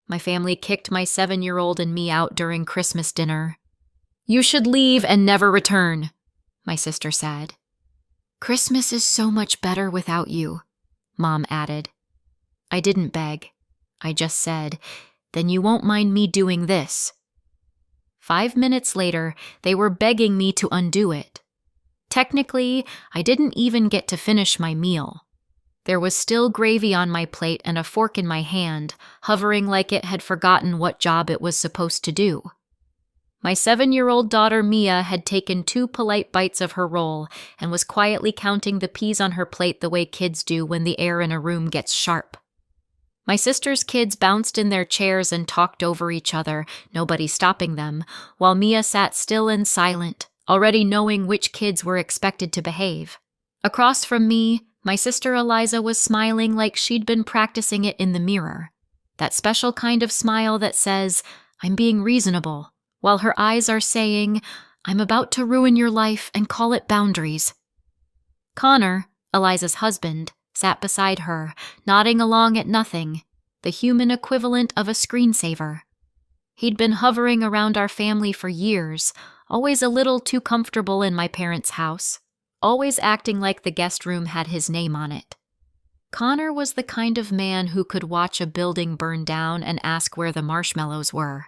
My family kicked my 7-year-old and me out during Christmas dinner. You should leave and never return, my sister said. Christmas is so much better without you, Mom added. I didn't beg. I just said, then you won't mind me doing this. 5 minutes later, they were begging me to undo it. Technically, I didn't even get to finish my meal. There was still gravy on my plate and a fork in my hand, hovering like it had forgotten what job it was supposed to do. My 7-year-old daughter Mia had taken 2 polite bites of her roll and was quietly counting the peas on her plate the way kids do when the air in a room gets sharp. My sister's kids bounced in their chairs and talked over each other, nobody stopping them, while Mia sat still and silent, already knowing which kids were expected to behave. Across from me, my sister Eliza was smiling like she'd been practicing it in the mirror. That special kind of smile that says, I'm being reasonable, while her eyes are saying, I'm about to ruin your life and call it boundaries. Connor, Eliza's husband, sat beside her, nodding along at nothing, the human equivalent of a screensaver. He'd been hovering around our family for years, always a little too comfortable in my parents' house, always acting like the guest room had his name on it. Connor was the kind of man who could watch a building burn down and ask where the marshmallows were.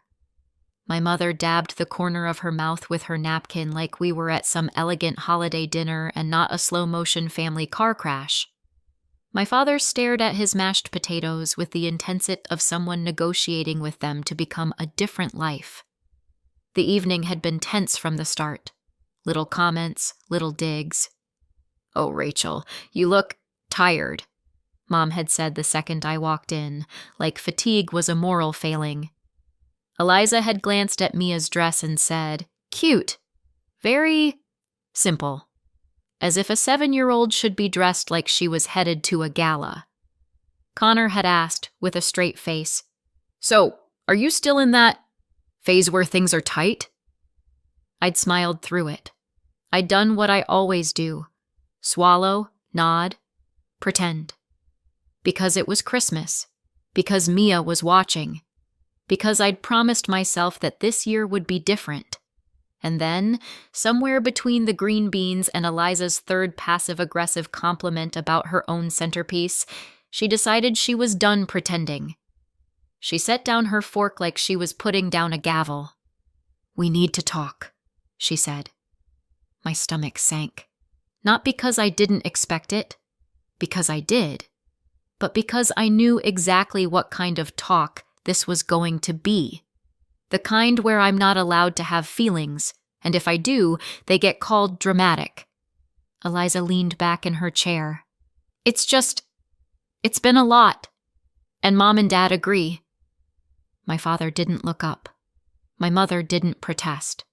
My mother dabbed the corner of her mouth with her napkin like we were at some elegant holiday dinner and not a slow-motion family car crash. My father stared at his mashed potatoes with the intensity of someone negotiating with them to become a different life. The evening had been tense from the start. Little comments, little digs. Oh, Rachel, you look tired, Mom had said the second I walked in, like fatigue was a moral failing. Eliza had glanced at Mia's dress and said, cute, very simple, as if a 7-year-old should be dressed like she was headed to a gala. Connor had asked, with a straight face, so, are you still in that phase where things are tight? I'd smiled through it. I'd done what I always do. Swallow, nod, pretend. Because it was Christmas. Because Mia was watching. Because I'd promised myself that this year would be different. And then, somewhere between the green beans and Eliza's third passive-aggressive compliment about her own centerpiece, she decided she was done pretending. She set down her fork like she was putting down a gavel. We need to talk, she said. My stomach sank. Not because I didn't expect it, because I did, but because I knew exactly what kind of talk this was going to be. The kind where I'm not allowed to have feelings, and if I do, they get called dramatic. Eliza leaned back in her chair. It's been a lot, and Mom and Dad agree. My father didn't look up. My mother didn't protest.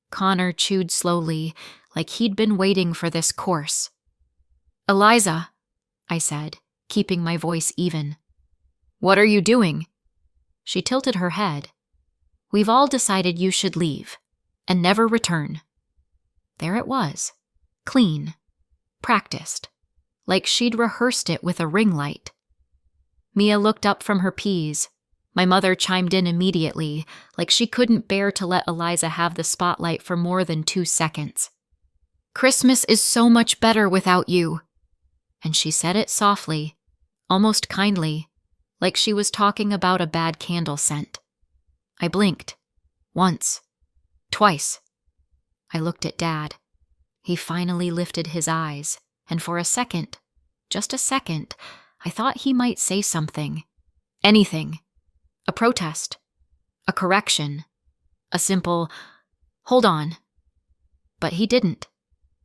Connor chewed slowly, like he'd been waiting for this course. Eliza, I said, keeping my voice even. What are you doing? She tilted her head. We've all decided you should leave, and never return. There it was, clean, practiced, like she'd rehearsed it with a ring light. Mia looked up from her peas. My mother chimed in immediately, like she couldn't bear to let Eliza have the spotlight for more than 2 seconds. Christmas is so much better without you. And she said it softly, almost kindly, like she was talking about a bad candle scent. I blinked. Once. Twice. I looked at Dad. He finally lifted his eyes, and for a second, just a second, I thought he might say something. Anything. A protest. A correction. A simple, hold on. But he didn't.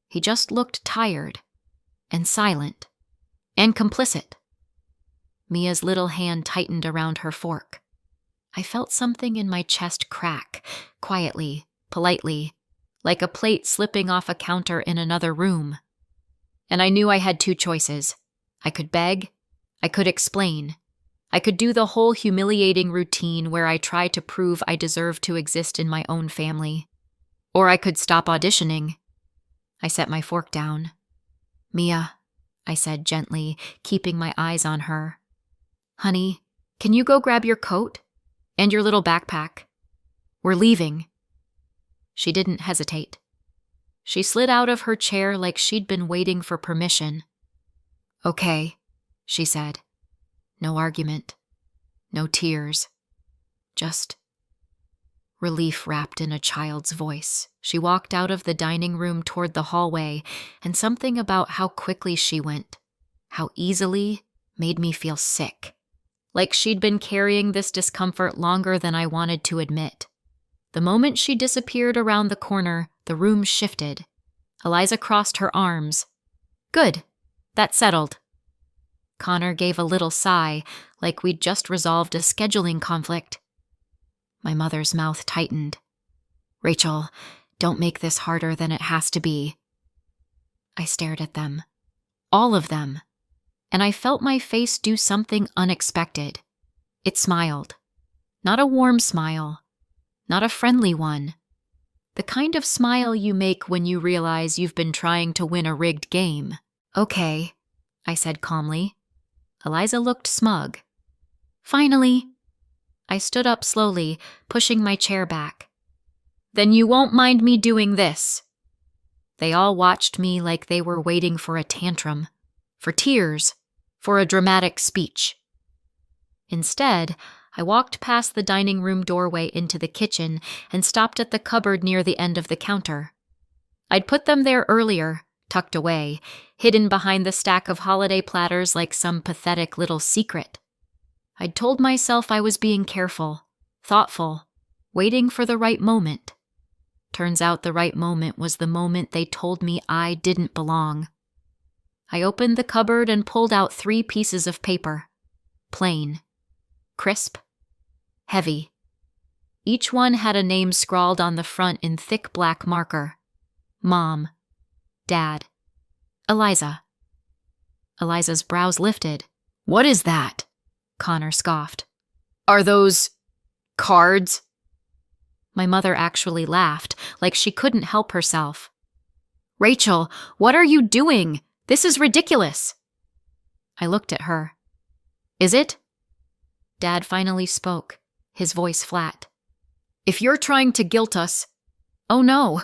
He just looked tired, and silent, and complicit. Mia's little hand tightened around her fork. I felt something in my chest crack, quietly, politely, like a plate slipping off a counter in another room. And I knew I had 2 choices. I could beg, I could explain. I could do the whole humiliating routine where I try to prove I deserve to exist in my own family. Or I could stop auditioning. I set my fork down. Mia, I said gently, keeping my eyes on her. Honey, Can you go grab your coat? And your little backpack? We're leaving. She didn't hesitate. She slid out of her chair like she'd been waiting for permission. Okay, she said. No argument. No tears. Just relief wrapped in a child's voice. She walked out of the dining room toward the hallway, and something about how quickly she went, how easily, made me feel sick. Like she'd been carrying this discomfort longer than I wanted to admit. The moment she disappeared around the corner, the room shifted. Eliza crossed her arms. Good. That's settled. Connor gave a little sigh, like we'd just resolved a scheduling conflict. My mother's mouth tightened. Rachel, don't make this harder than it has to be. I stared at them. All of them. And I felt my face do something unexpected. It smiled. Not a warm smile. Not a friendly one. The kind of smile you make when you realize you've been trying to win a rigged game. Okay, I said calmly. Eliza looked smug. Finally. I stood up slowly, pushing my chair back. Then you won't mind me doing this. They all watched me like they were waiting for a tantrum, for tears, for a dramatic speech. Instead, I walked past the dining room doorway into the kitchen and stopped at the cupboard near the end of the counter. I'd put them there earlier, tucked away, hidden behind the stack of holiday platters like some pathetic little secret. I'd told myself I was being careful, thoughtful, waiting for the right moment. Turns out the right moment was the moment they told me I didn't belong. I opened the cupboard and pulled out 3 pieces of paper. Plain. Crisp. Heavy. Each one had a name scrawled on the front in thick black marker. Mom. Dad. Eliza. Eliza's brows lifted. What is that? Connor scoffed. Are those cards? My mother actually laughed, like she couldn't help herself. Rachel, what are you doing? This is ridiculous. I looked at her. Is it? Dad finally spoke, his voice flat. If you're trying to guilt us... Oh no,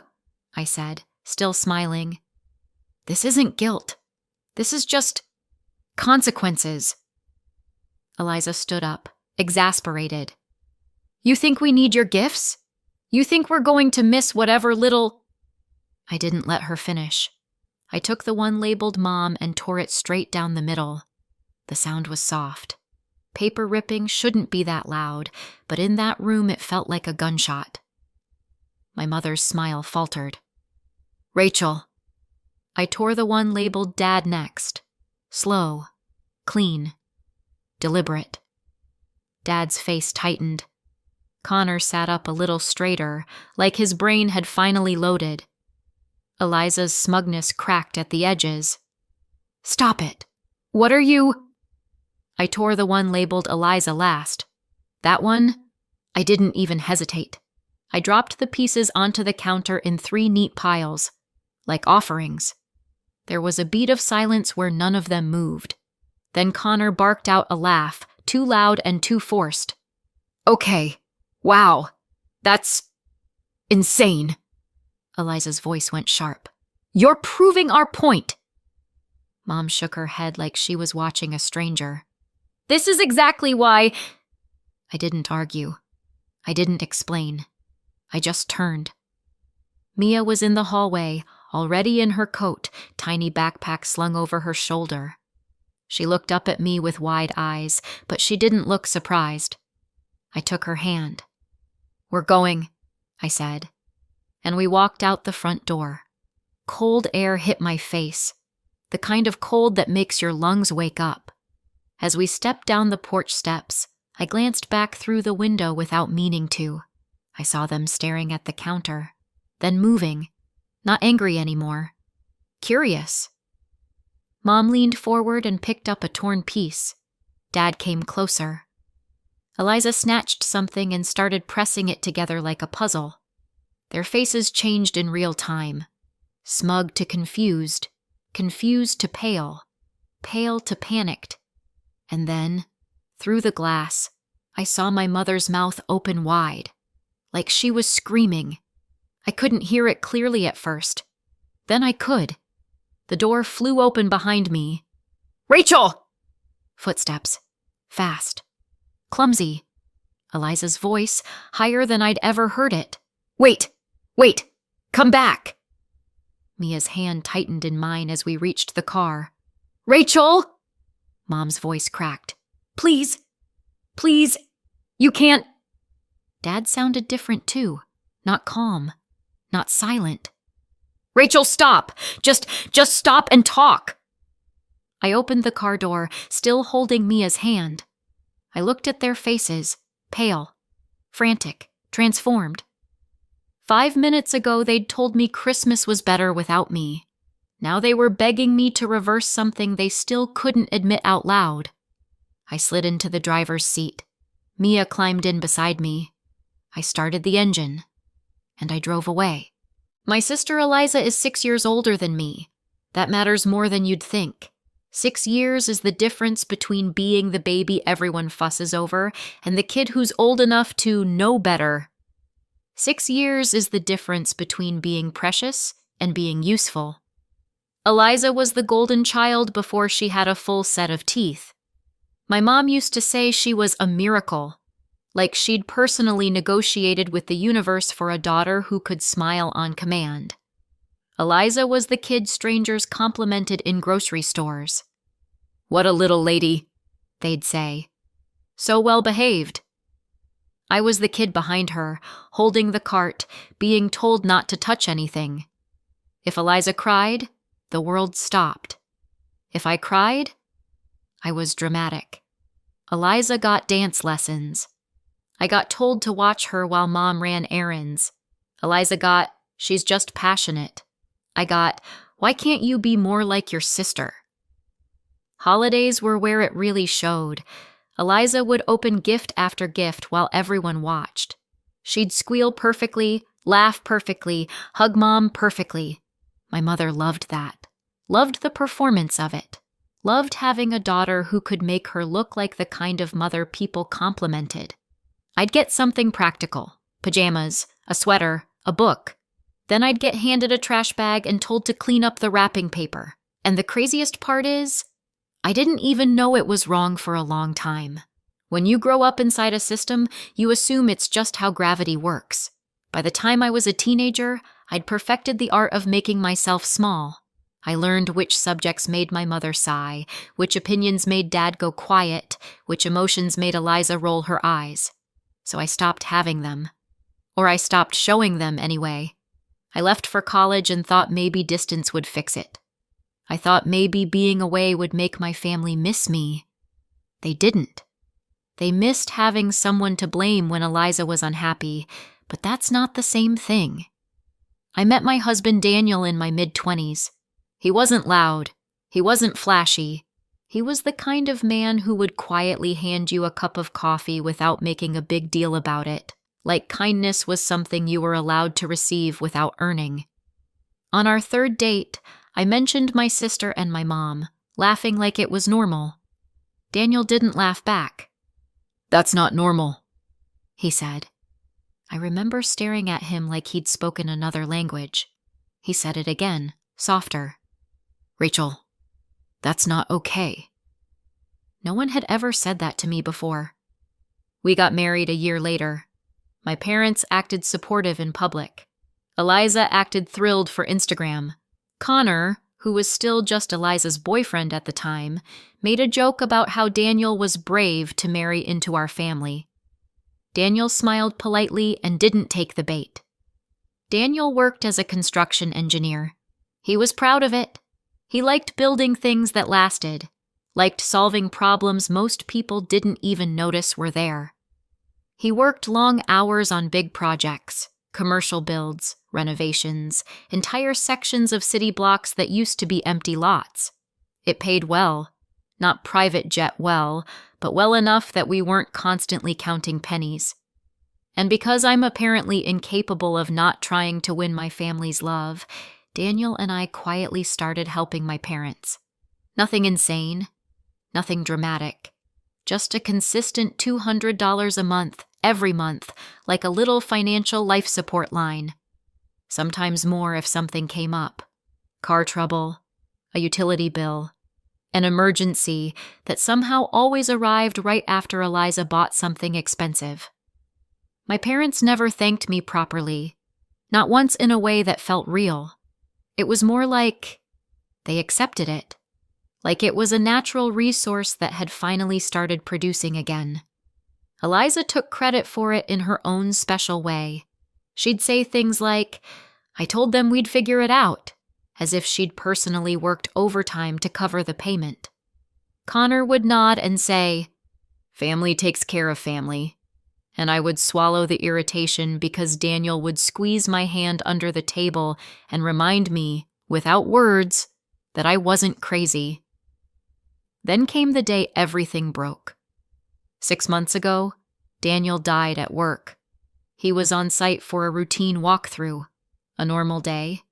I said, still smiling. This isn't guilt. This is just consequences. Eliza stood up, exasperated. You think we need your gifts? You think we're going to miss whatever little... I didn't let her finish. I took the one labeled Mom and tore it straight down the middle. The sound was soft. Paper ripping shouldn't be that loud, but in that room it felt like a gunshot. My mother's smile faltered. Rachel. I tore the one labeled Dad next. Slow. Clean. Deliberate. Dad's face tightened. Connor sat up a little straighter, like his brain had finally loaded. Eliza's smugness cracked at the edges. Stop it. What are you... I tore the one labeled Eliza last. That one, I didn't even hesitate. I dropped the pieces onto the counter in 3 neat piles, like offerings. There was a beat of silence where none of them moved. Then Connor barked out a laugh, too loud and too forced. Okay. Wow. That's insane. Eliza's voice went sharp. You're proving our point. Mom shook her head like she was watching a stranger. This is exactly why... I didn't argue. I didn't explain. I just turned. Mia was in the hallway, already in her coat, tiny backpack slung over her shoulder. She looked up at me with wide eyes, but she didn't look surprised. I took her hand. We're going, I said, and we walked out the front door. Cold air hit my face, the kind of cold that makes your lungs wake up. As we stepped down the porch steps, I glanced back through the window without meaning to. I saw them staring at the counter, then moving, not angry anymore, curious. Mom leaned forward and picked up a torn piece. Dad came closer. Eliza snatched something and started pressing it together like a puzzle. Their faces changed in real time. Smug to confused, confused to pale, pale to panicked. And then, Through the glass, I saw my mother's mouth open wide, like she was screaming. I couldn't hear it clearly at first. Then I could. The door flew open behind me. "Rachel!" Footsteps. Fast. Clumsy. Eliza's voice, higher than I'd ever heard it. Wait! Come back!" Mia's hand tightened in mine as we reached the car. "Rachel!" Mom's voice cracked. Please, you can't." Dad sounded different too. Not calm. Not silent. "Rachel, stop! Just stop and talk!" I opened the car door, still holding Mia's hand. I looked at their faces, pale, frantic, transformed. 5 minutes ago, they'd told me Christmas was better without me. Now they were begging me to reverse something they still couldn't admit out loud. I slid into the driver's seat. Mia climbed in beside me. I started the engine, and I drove away. My sister Eliza is 6 years older than me. That matters more than you'd think. 6 years is the difference between being the baby everyone fusses over and the kid who's old enough to know better. 6 years is the difference between being precious and being useful. Eliza was the golden child before she had a full set of teeth. My mom used to say she was a miracle, like she'd personally negotiated with the universe for a daughter who could smile on command. Eliza was the kid strangers complimented in grocery stores. "What a little lady," they'd say. "So well behaved." I was the kid behind her, holding the cart, being told not to touch anything. If Eliza cried, the world stopped. If I cried, I was dramatic. Eliza got dance lessons. I got told to watch her while Mom ran errands. Eliza got, "She's just passionate." I got, "Why can't you be more like your sister?" Holidays were where it really showed. Eliza would open gift after gift while everyone watched. She'd squeal perfectly, laugh perfectly, hug Mom perfectly. My mother loved that. Loved the performance of it. Loved having a daughter who could make her look like the kind of mother people complimented. I'd get something practical. Pajamas, a sweater, a book. Then I'd get handed a trash bag and told to clean up the wrapping paper. And the craziest part is, I didn't even know it was wrong for a long time. When you grow up inside a system, you assume it's just how gravity works. By the time I was a teenager, I'd perfected the art of making myself small. I learned which subjects made my mother sigh, which opinions made Dad go quiet, which emotions made Eliza roll her eyes. So I stopped having them. Or I stopped showing them anyway. I left for college and thought maybe distance would fix it. I thought maybe being away would make my family miss me. They didn't. They missed having someone to blame when Eliza was unhappy, but that's not the same thing. I met my husband Daniel in my mid-20s. He wasn't loud. He wasn't flashy. He was the kind of man who would quietly hand you a cup of coffee without making a big deal about it, like kindness was something you were allowed to receive without earning. On our third date, I mentioned my sister and my mom, laughing like it was normal. Daniel didn't laugh back. "That's not normal," he said. I remember staring at him like he'd spoken another language. He said it again, softer. "Rachel, that's not okay." No one had ever said that to me before. We got married a year later. My parents acted supportive in public. Eliza acted thrilled for Instagram. Connor, who was still just Eliza's boyfriend at the time, made a joke about how Daniel was brave to marry into our family. Daniel smiled politely and didn't take the bait. Daniel worked as a construction engineer. He was proud of it. He liked building things that lasted, liked solving problems most people didn't even notice were there. He worked long hours on big projects, commercial builds, renovations, entire sections of city blocks that used to be empty lots. It paid well. Not private jet well, but well enough that we weren't constantly counting pennies. And because I'm apparently incapable of not trying to win my family's love, Daniel and I quietly started helping my parents. Nothing insane, nothing dramatic, Just a consistent $200 a month, every month, like a little financial life support line. Sometimes more if something came up. Car trouble, a utility bill, an emergency that somehow always arrived right after Eliza bought something expensive. My parents never thanked me properly, not once in a way that felt real. It was more like they accepted it, like it was a natural resource that had finally started producing again. Eliza took credit for it in her own special way. She'd say things like, "I told them we'd figure it out," as if she'd personally worked overtime to cover the payment. Connor would nod and say, "Family takes care of family," and I would swallow the irritation because Daniel would squeeze my hand under the table and remind me, without words, that I wasn't crazy. Then came the day everything broke. 6 months ago, Daniel died at work. He was on site for a routine walkthrough, a normal day,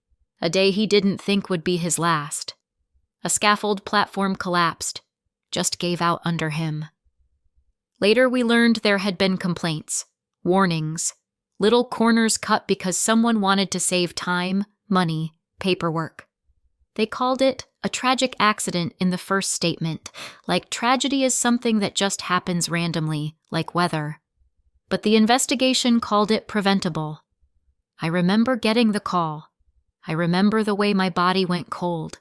a day he didn't think would be his last. A scaffold platform collapsed, just gave out under him. Later we learned there had been complaints, warnings, little corners cut because someone wanted to save time, money, paperwork. They called it a tragic accident in the first statement, like tragedy is something that just happens randomly, like weather. But the investigation called it preventable. I remember getting the call. I remember the way my body went cold.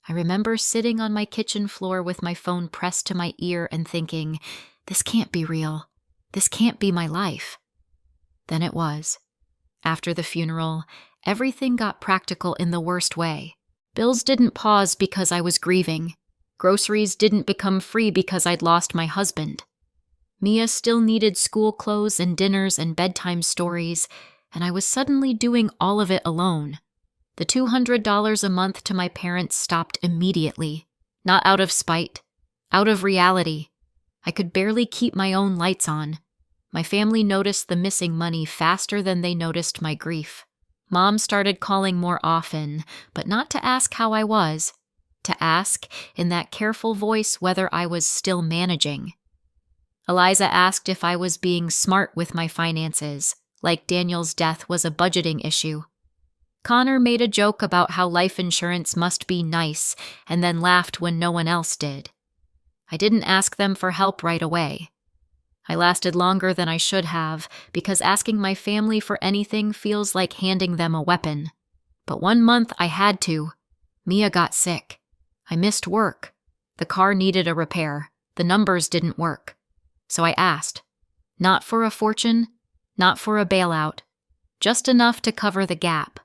I remember sitting on my kitchen floor with my phone pressed to my ear and thinking, this can't be real. This can't be my life. Then it was. After the funeral, everything got practical in the worst way. Bills didn't pause because I was grieving. Groceries didn't become free because I'd lost my husband. Mia still needed school clothes and dinners and bedtime stories, and I was suddenly doing all of it alone. The $200 a month to my parents stopped immediately, not out of spite, out of reality. I could barely keep my own lights on. My family noticed the missing money faster than they noticed my grief. Mom started calling more often, but not to ask how I was, to ask, in that careful voice, whether I was still managing. Eliza asked if I was being smart with my finances, like Daniel's death was a budgeting issue. Connor made a joke about how life insurance must be nice, and then laughed when no one else did. I didn't ask them for help right away. I lasted longer than I should have, because asking my family for anything feels like handing them a weapon. But 1 month I had to. Mia got sick. I missed work. The car needed a repair. The numbers didn't work. So I asked. Not for a fortune, not for a bailout. Just enough to cover the gap.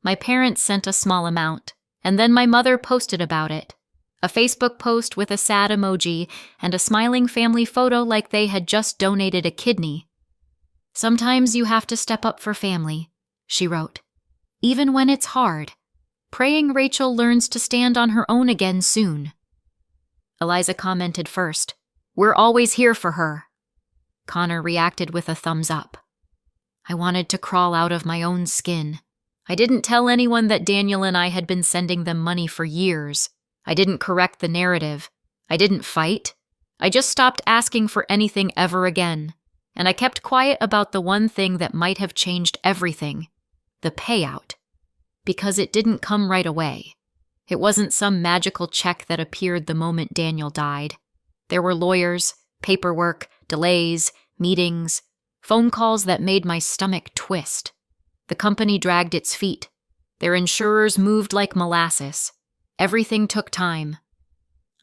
My parents sent a small amount, and then my mother posted about it. A Facebook post with a sad emoji and a smiling family photo like they had just donated a kidney. "Sometimes you have to step up for family," she wrote. "Even when it's hard. Praying Rachel learns to stand on her own again soon." Eliza commented first, "We're always here for her." Connor reacted with a thumbs up. I wanted to crawl out of my own skin. I didn't tell anyone that Daniel and I had been sending them money for years. I didn't correct the narrative. I didn't fight. I just stopped asking for anything ever again. And I kept quiet about the one thing that might have changed everything, the payout. Because it didn't come right away. It wasn't some magical check that appeared the moment Daniel died. There were lawyers, paperwork, delays, meetings, phone calls that made my stomach twist. The company dragged its feet. Their insurers moved like molasses. Everything took time.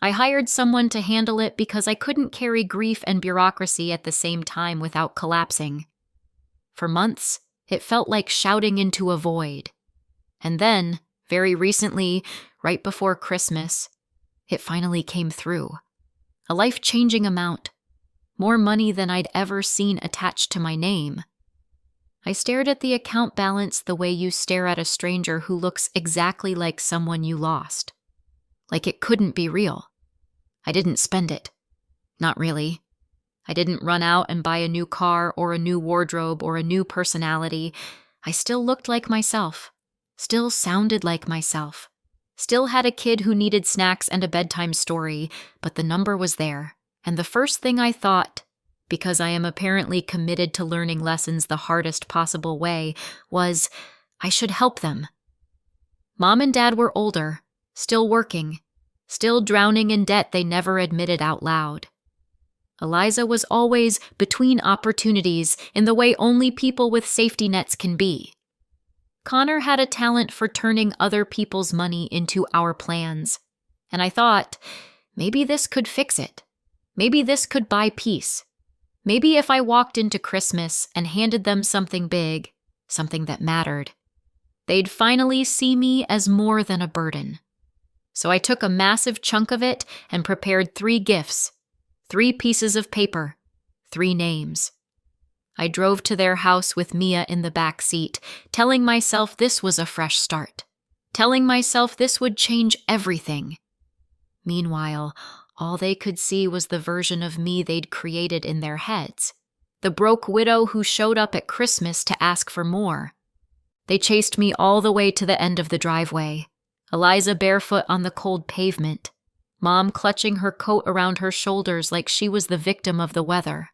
I hired someone to handle it because I couldn't carry grief and bureaucracy at the same time without collapsing. For months, it felt like shouting into a void. And then, very recently, right before Christmas, it finally came through. A life-changing amount. More money than I'd ever seen attached to my name. I stared at the account balance the way you stare at a stranger who looks exactly like someone you lost. Like it couldn't be real. I didn't spend it. Not really. I didn't run out and buy a new car or a new wardrobe or a new personality. I still looked like myself. Still sounded like myself. Still had a kid who needed snacks and a bedtime story, but the number was there. And the first thing I thought, because I am apparently committed to learning lessons the hardest possible way, was I should help them. Mom and Dad were older, still working, still drowning in debt they never admitted out loud. Eliza was always between opportunities in the way only people with safety nets can be. Connor had a talent for turning other people's money into our plans, and I thought, maybe this could fix it. Maybe this could buy peace. Maybe if I walked into Christmas and handed them something big, something that mattered, they'd finally see me as more than a burden. So I took a massive chunk of it and prepared 3 gifts, 3 pieces of paper, 3 names. I drove to their house with Mia in the back seat, telling myself this was a fresh start, telling myself this would change everything. Meanwhile, all they could see was the version of me they'd created in their heads, the broke widow who showed up at Christmas to ask for more. They chased me all the way to the end of the driveway, Eliza barefoot on the cold pavement, Mom clutching her coat around her shoulders like she was the victim of the weather.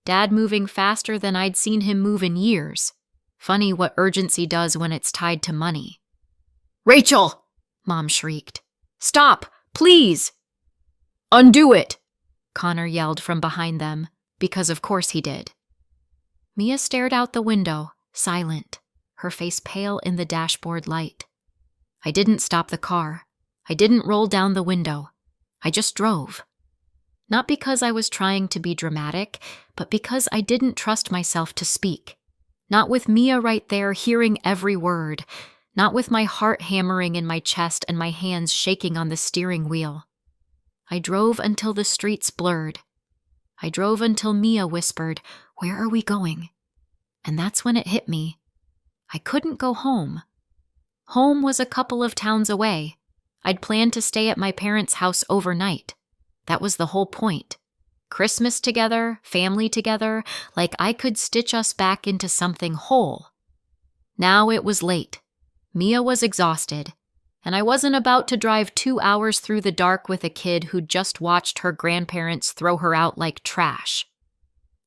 Dad moving faster than I'd seen him move in years. Funny what urgency does when it's tied to money. "Rachel!" Mom shrieked. "Stop! Please!" "Undo it!" Connor yelled from behind them, because of course he did. Mia stared out the window, silent, her face pale in the dashboard light. I didn't stop the car. I didn't roll down the window. I just drove. Not because I was trying to be dramatic, but because I didn't trust myself to speak. Not with Mia right there hearing every word. Not with my heart hammering in my chest and my hands shaking on the steering wheel. I drove until the streets blurred. I drove until Mia whispered, "Where are we going?" And that's when it hit me. I couldn't go home. Home was a couple of towns away. I'd planned to stay at my parents' house overnight. That was the whole point. Christmas together, family together, like I could stitch us back into something whole. Now it was late. Mia was exhausted, and I wasn't about to drive 2 hours through the dark with a kid who'd just watched her grandparents throw her out like trash.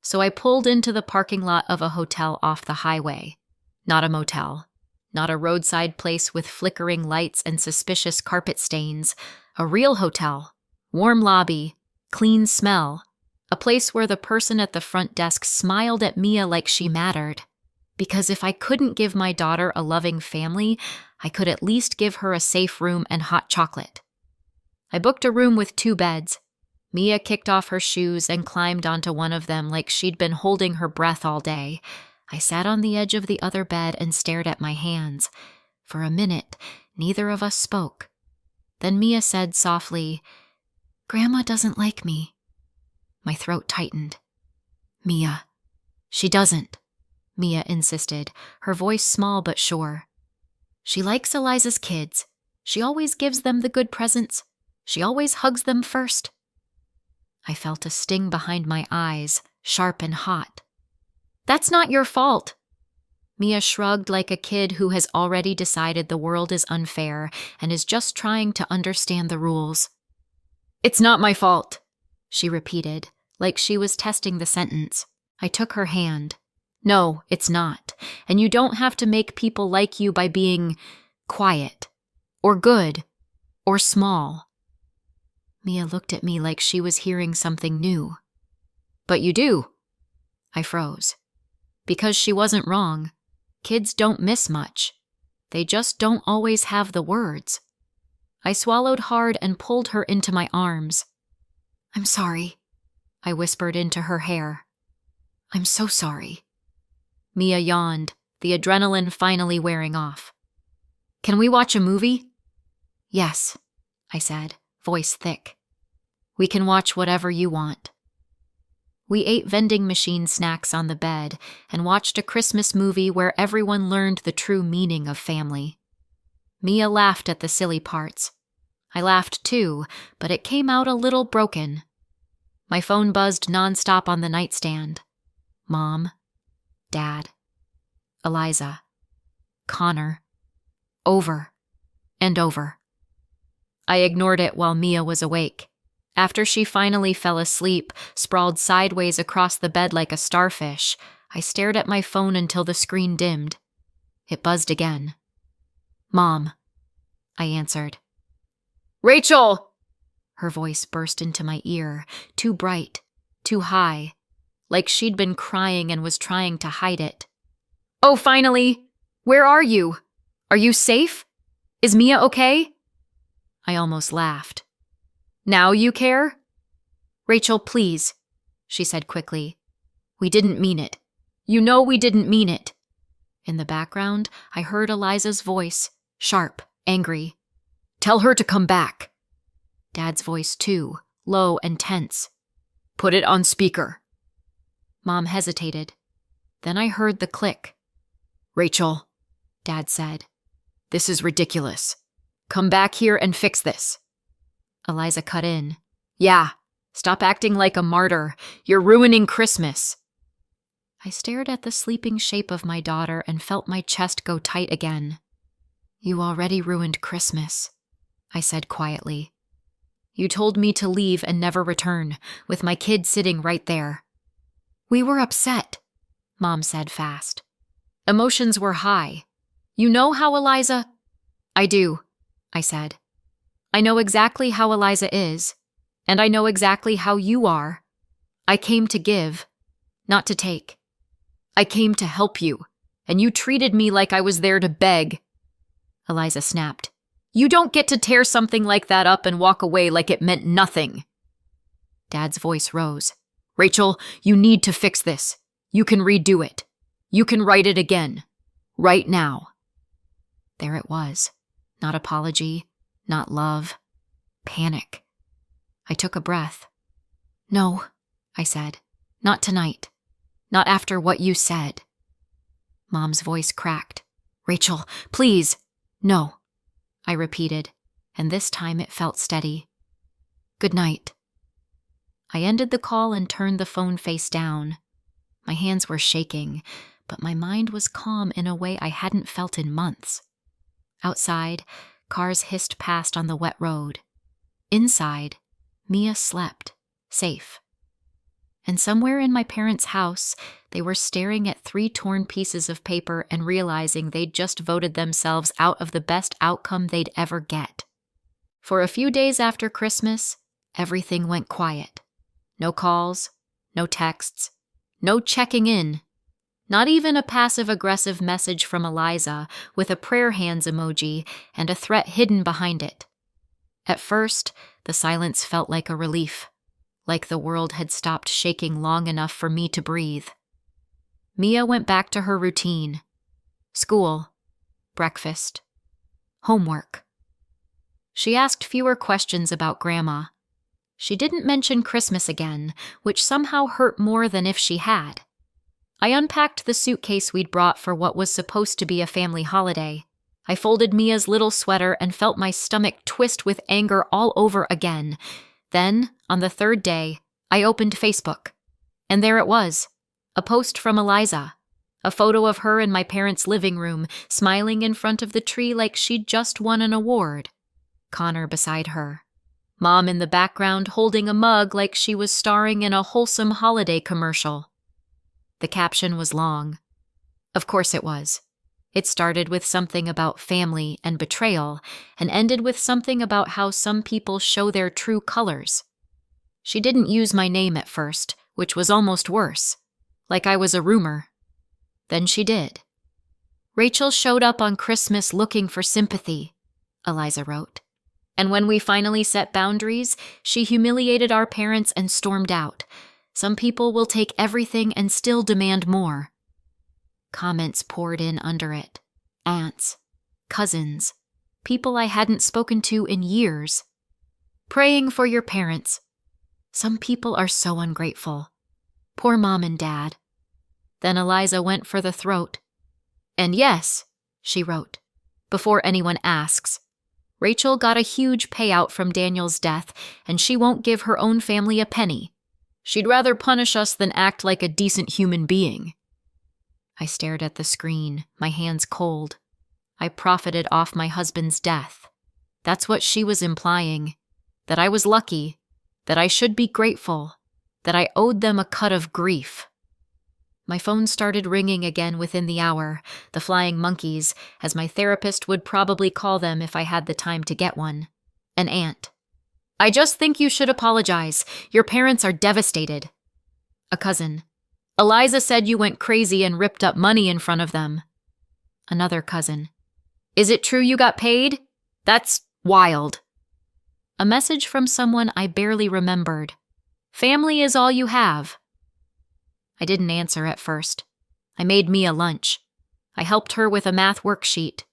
So I pulled into the parking lot of a hotel off the highway. Not a motel. Not a roadside place with flickering lights and suspicious carpet stains. A real hotel. Warm lobby. Clean smell. A place where the person at the front desk smiled at Mia like she mattered. Because if I couldn't give my daughter a loving family, I could at least give her a safe room and hot chocolate. I booked a room with 2 beds. Mia kicked off her shoes and climbed onto one of them like she'd been holding her breath all day. I sat on the edge of the other bed and stared at my hands. For a minute, neither of us spoke. Then Mia said softly, "Grandma doesn't like me." My throat tightened. "Mia." "She doesn't," Mia insisted, her voice small but sure. "She likes Eliza's kids. She always gives them the good presents. She always hugs them first." I felt a sting behind my eyes, sharp and hot. "That's not your fault." Mia shrugged like a kid who has already decided the world is unfair and is just trying to understand the rules. "It's not my fault," she repeated, like she was testing the sentence. I took her hand. "No, it's not. And you don't have to make people like you by being quiet, or good, or small." Mia looked at me like she was hearing something new. "But you do." I froze. Because she wasn't wrong. Kids don't miss much. They just don't always have the words. I swallowed hard and pulled her into my arms. "I'm sorry," I whispered into her hair. "I'm so sorry." Mia yawned, the adrenaline finally wearing off. "Can we watch a movie?" "Yes," I said, voice thick. "We can watch whatever you want." We ate vending machine snacks on the bed and watched a Christmas movie where everyone learned the true meaning of family. Mia laughed at the silly parts. I laughed too, but it came out a little broken. My phone buzzed nonstop on the nightstand. Mom, Dad, Eliza, Connor, over and over. I ignored it while Mia was awake, After she finally fell asleep, sprawled sideways across the bed like a starfish, I stared at my phone until the screen dimmed. It buzzed again. "Mom," I answered. "Rachel!" Her voice burst into my ear, too bright, too high, like she'd been crying and was trying to hide it. "Oh, finally! Where are you? Are you safe? Is Mia okay?" I almost laughed. "Now you care?" "Rachel, please," she said quickly. "We didn't mean it. You know we didn't mean it." In the background, I heard Eliza's voice, sharp, angry. "Tell her to come back." Dad's voice too, low and tense. "Put it on speaker." Mom hesitated. Then I heard the click. "Rachel," Dad said, "this is ridiculous. Come back here and fix this." Eliza cut in. "Yeah, stop acting like a martyr. You're ruining Christmas." I stared at the sleeping shape of my daughter and felt my chest go tight again. "You already ruined Christmas," I said quietly. "You told me to leave and never return, with my kid sitting right there." "We were upset," Mom said fast. "Emotions were high. You know how Eliza—" "I do," I said. "I know exactly how Eliza is, and I know exactly how you are. I came to give, not to take. I came to help you, and you treated me like I was there to beg." Eliza snapped. "You don't get to tear something like that up and walk away like it meant nothing." Dad's voice rose. "Rachel, you need to fix this. You can redo it. You can write it again. Right now." There it was. Not apology, not love. Panic. I took a breath. "No," I said. "Not tonight. Not after what you said." Mom's voice cracked. "Rachel, please." "No," I repeated, and this time it felt steady. "Good night." I ended the call and turned the phone face down. My hands were shaking, but my mind was calm in a way I hadn't felt in months. Outside, cars hissed past on the wet road. Inside, Mia slept, safe. And somewhere in my parents' house, they were staring at 3 torn pieces of paper and realizing they'd just voted themselves out of the best outcome they'd ever get. For a few days after Christmas, everything went quiet. No calls, no texts, no checking in. Not even a passive-aggressive message from Eliza with a prayer hands emoji and a threat hidden behind it. At first, the silence felt like a relief, like the world had stopped shaking long enough for me to breathe. Mia went back to her routine. School, breakfast, homework. She asked fewer questions about Grandma. She didn't mention Christmas again, which somehow hurt more than if she had. I unpacked the suitcase we'd brought for what was supposed to be a family holiday. I folded Mia's little sweater and felt my stomach twist with anger all over again. Then, on the 3rd day, I opened Facebook. And there it was, a post from Eliza. A photo of her in my parents' living room, smiling in front of the tree like she'd just won an award. Connor beside her. Mom in the background holding a mug like she was starring in a wholesome holiday commercial. The caption was long. Of course it was. It started with something about family and betrayal, and ended with something about how some people show their true colors. She didn't use my name at first, which was almost worse, like I was a rumor. Then she did. "Rachel showed up on Christmas looking for sympathy," Eliza wrote. "And when we finally set boundaries, she humiliated our parents and stormed out. Some people will take everything and still demand more." Comments poured in under it. Aunts, cousins, people I hadn't spoken to in years. "Praying for your parents. Some people are so ungrateful. Poor Mom and Dad." Then Eliza went for the throat. "And yes," she wrote, "before anyone asks, Rachel got a huge payout from Daniel's death, and she won't give her own family a penny. She'd rather punish us than act like a decent human being." I stared at the screen, my hands cold. I profited off my husband's death. That's what she was implying. That I was lucky. that I should be grateful, that I owed them a cut of grief. My phone started ringing again within the hour, the flying monkeys, as my therapist would probably call them if I had the time to get one. An aunt. I just think you should apologize. Your parents are devastated. A cousin. Eliza said you went crazy and ripped up money in front of them. Another cousin. Is it true you got paid? That's wild. A message from someone I barely remembered. Family is all you have. I didn't answer at first. I made Mia lunch. I helped her with a math worksheet.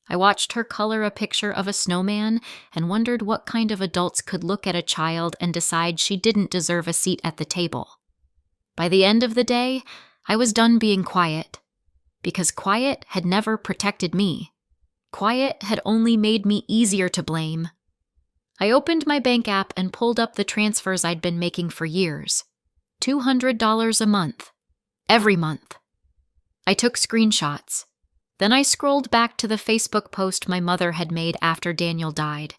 I watched her color a picture of a snowman and wondered what kind of adults could look at a child and decide she didn't deserve a seat at the table. By the end of the day, I was done being quiet, because quiet had never protected me. Quiet had only made me easier to blame. I opened my bank app and pulled up the transfers I'd been making for years. $200 a month. Every month. I took screenshots. Then I scrolled back to the Facebook post my mother had made after Daniel died.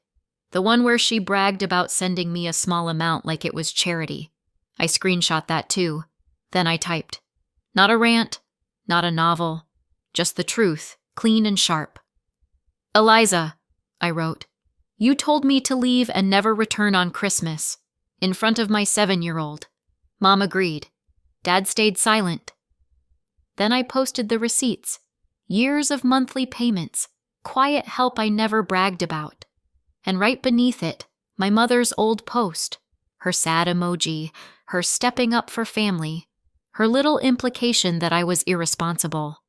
The one where she bragged about sending me a small amount like it was charity. I screenshot that too. Then I typed. Not a rant, not a novel, just the truth, clean and sharp. Eliza, I wrote, you told me to leave and never return on Christmas. In front of my 7-year-old. Mom agreed. Dad stayed silent. Then I posted the receipts. Years of monthly payments. Quiet help I never bragged about. And right beneath it, my mother's old post. Her sad emoji. Her stepping up for family. Her little implication that I was irresponsible.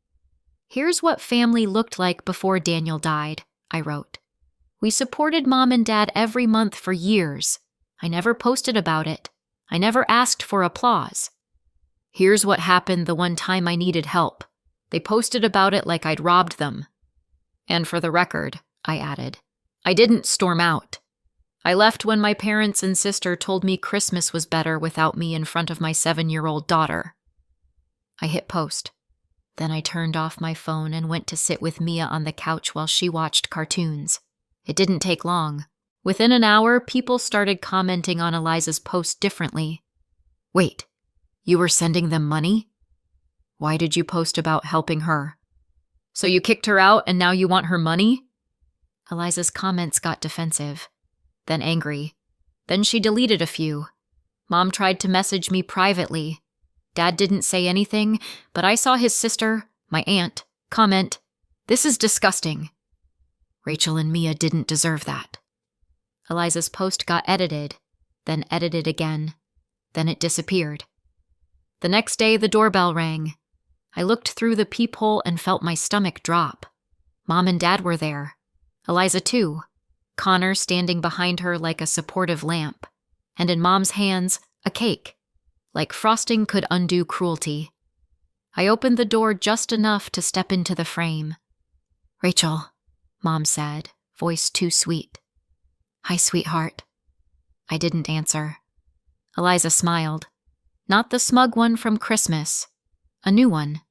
Here's what family looked like before Daniel died, I wrote. We supported Mom and Dad every month for years. I never posted about it. I never asked for applause. Here's what happened the one time I needed help. They posted about it like I'd robbed them. And for the record, I added, I didn't storm out. I left when my parents and sister told me Christmas was better without me in front of my 7-year-old daughter. I hit post. Then I turned off my phone and went to sit with Mia on the couch while she watched cartoons. It didn't take long. Within an hour, people started commenting on Eliza's post differently. Wait, you were sending them money? Why did you post about helping her? So you kicked her out and now you want her money? Eliza's comments got defensive, then angry. Then she deleted a few. Mom tried to message me privately. Dad didn't say anything, but I saw his sister, my aunt, comment, "This is disgusting." Rachel and Mia didn't deserve that. Eliza's post got edited, then edited again. Then it disappeared. The next day, the doorbell rang. I looked through the peephole and felt my stomach drop. Mom and Dad were there. Eliza, too. Connor standing behind her like a supportive lamp. And in Mom's hands, a cake. Like frosting could undo cruelty. I opened the door just enough to step into the frame. "Rachel," Mom said, voice too sweet. "Hi, sweetheart." I didn't answer. Eliza smiled. Not the smug one from Christmas. A new one.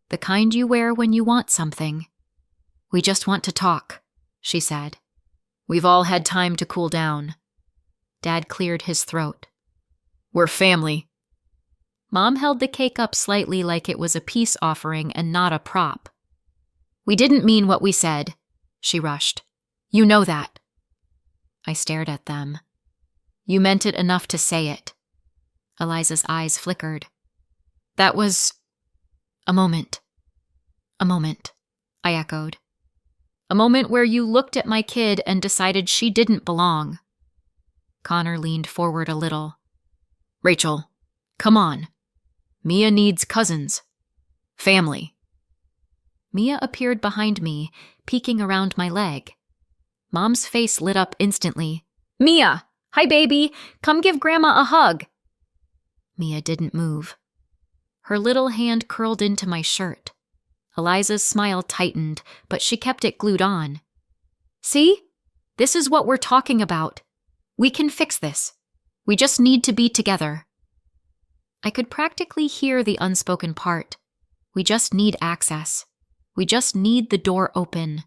The kind you wear when you want something. "We just want to talk," she said. "We've all had time to cool down." Dad cleared his throat. "We're family." Mom held the cake up slightly like it was a peace offering and not a prop. "We didn't mean what we said," she rushed. "You know that." I stared at them. "You meant it enough to say it." Eliza's eyes flickered. "That was a moment." "A moment," I echoed. "A moment where you looked at my kid and decided she didn't belong." Connor leaned forward a little. "Rachel, come on. Mia needs cousins. Family." Mia appeared behind me, peeking around my leg. Mom's face lit up instantly. "Mia! Hi, baby! Come give Grandma a hug!" Mia didn't move. Her little hand curled into my shirt. Eliza's smile tightened, but she kept it glued on. "See? This is what we're talking about. We can fix this. We just need to be together." I could practically hear the unspoken part. We just need access. We just need the door open.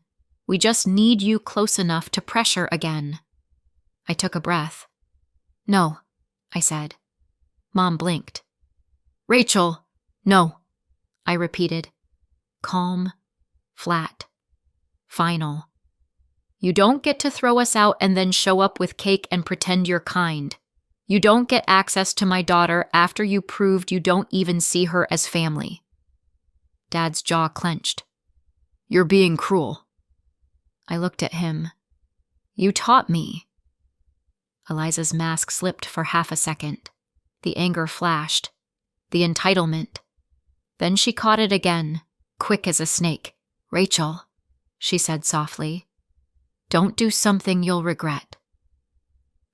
We just need you close enough to pressure again. I took a breath. "No," I said. Mom blinked. Rachel, no, I repeated. Calm, flat, final. You don't get to throw us out and then show up with cake and pretend you're kind. You don't get access to my daughter after you proved you don't even see her as family. Dad's jaw clenched. You're being cruel. I looked at him. You taught me. Eliza's mask slipped for half a second. The anger flashed. The entitlement. Then she caught it again, quick as a snake. Rachel, she said softly, don't do something you'll regret.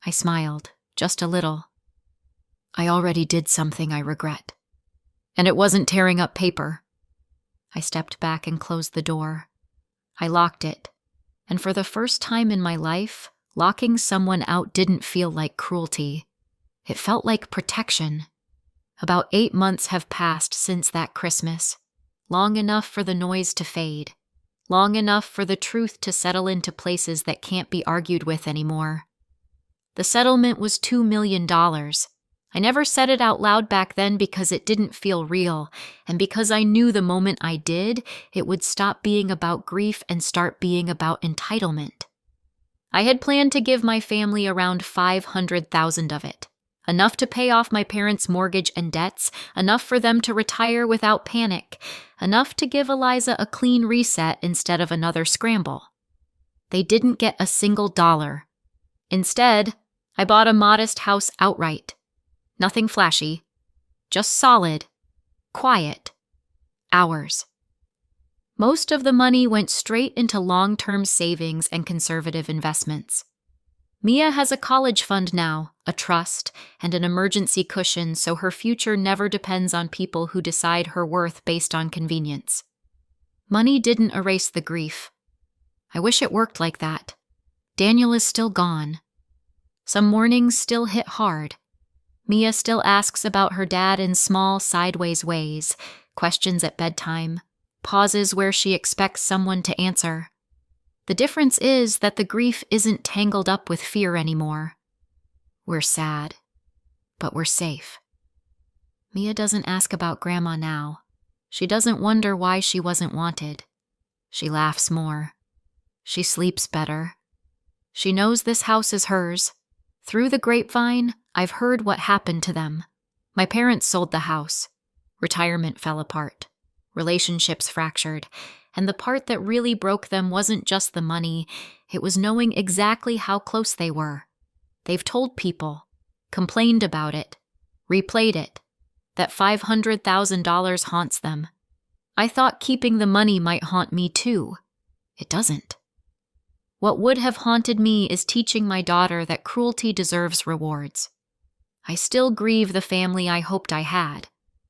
I smiled, just a little. I already did something I regret. And it wasn't tearing up paper. I stepped back and closed the door. I locked it, and for the first time in my life, locking someone out didn't feel like cruelty. It felt like protection. About 8 months have passed since that Christmas, long enough for the noise to fade, long enough for the truth to settle into places that can't be argued with anymore. The settlement was $2 million. I never said it out loud back then because it didn't feel real, and because I knew the moment I did, it would stop being about grief and start being about entitlement. I had planned to give my family around $500,000 of it, enough to pay off my parents' mortgage and debts, enough for them to retire without panic, enough to give Eliza a clean reset instead of another scramble. They didn't get a single dollar. Instead, I bought a modest house outright. Nothing flashy, just solid, quiet, ours. Most of the money went straight into long-term savings and conservative investments. Mia has a college fund now, a trust, and an emergency cushion so her future never depends on people who decide her worth based on convenience. Money didn't erase the grief. I wish it worked like that. Daniel is still gone. Some mornings still hit hard. Mia still asks about her dad in small, sideways ways, questions at bedtime, pauses where she expects someone to answer. The difference is that the grief isn't tangled up with fear anymore. We're sad, but we're safe. Mia doesn't ask about Grandma now. She doesn't wonder why she wasn't wanted. She laughs more. She sleeps better. She knows this house is hers. Through the grapevine, I've heard what happened to them. My parents sold the house. Retirement fell apart. Relationships fractured. And the part that really broke them wasn't just the money, it was knowing exactly how close they were. They've told people, complained about it, replayed it, that $500,000 haunts them. I thought keeping the money might haunt me too. It doesn't. What would have haunted me is teaching my daughter that cruelty deserves rewards. I still grieve the family I hoped I had,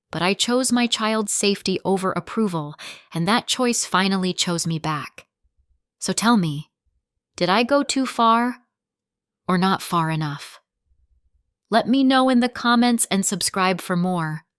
but I chose my child's safety over approval, and that choice finally chose me back. So tell me, did I go too far or not far enough? Let me know in the comments and subscribe for more.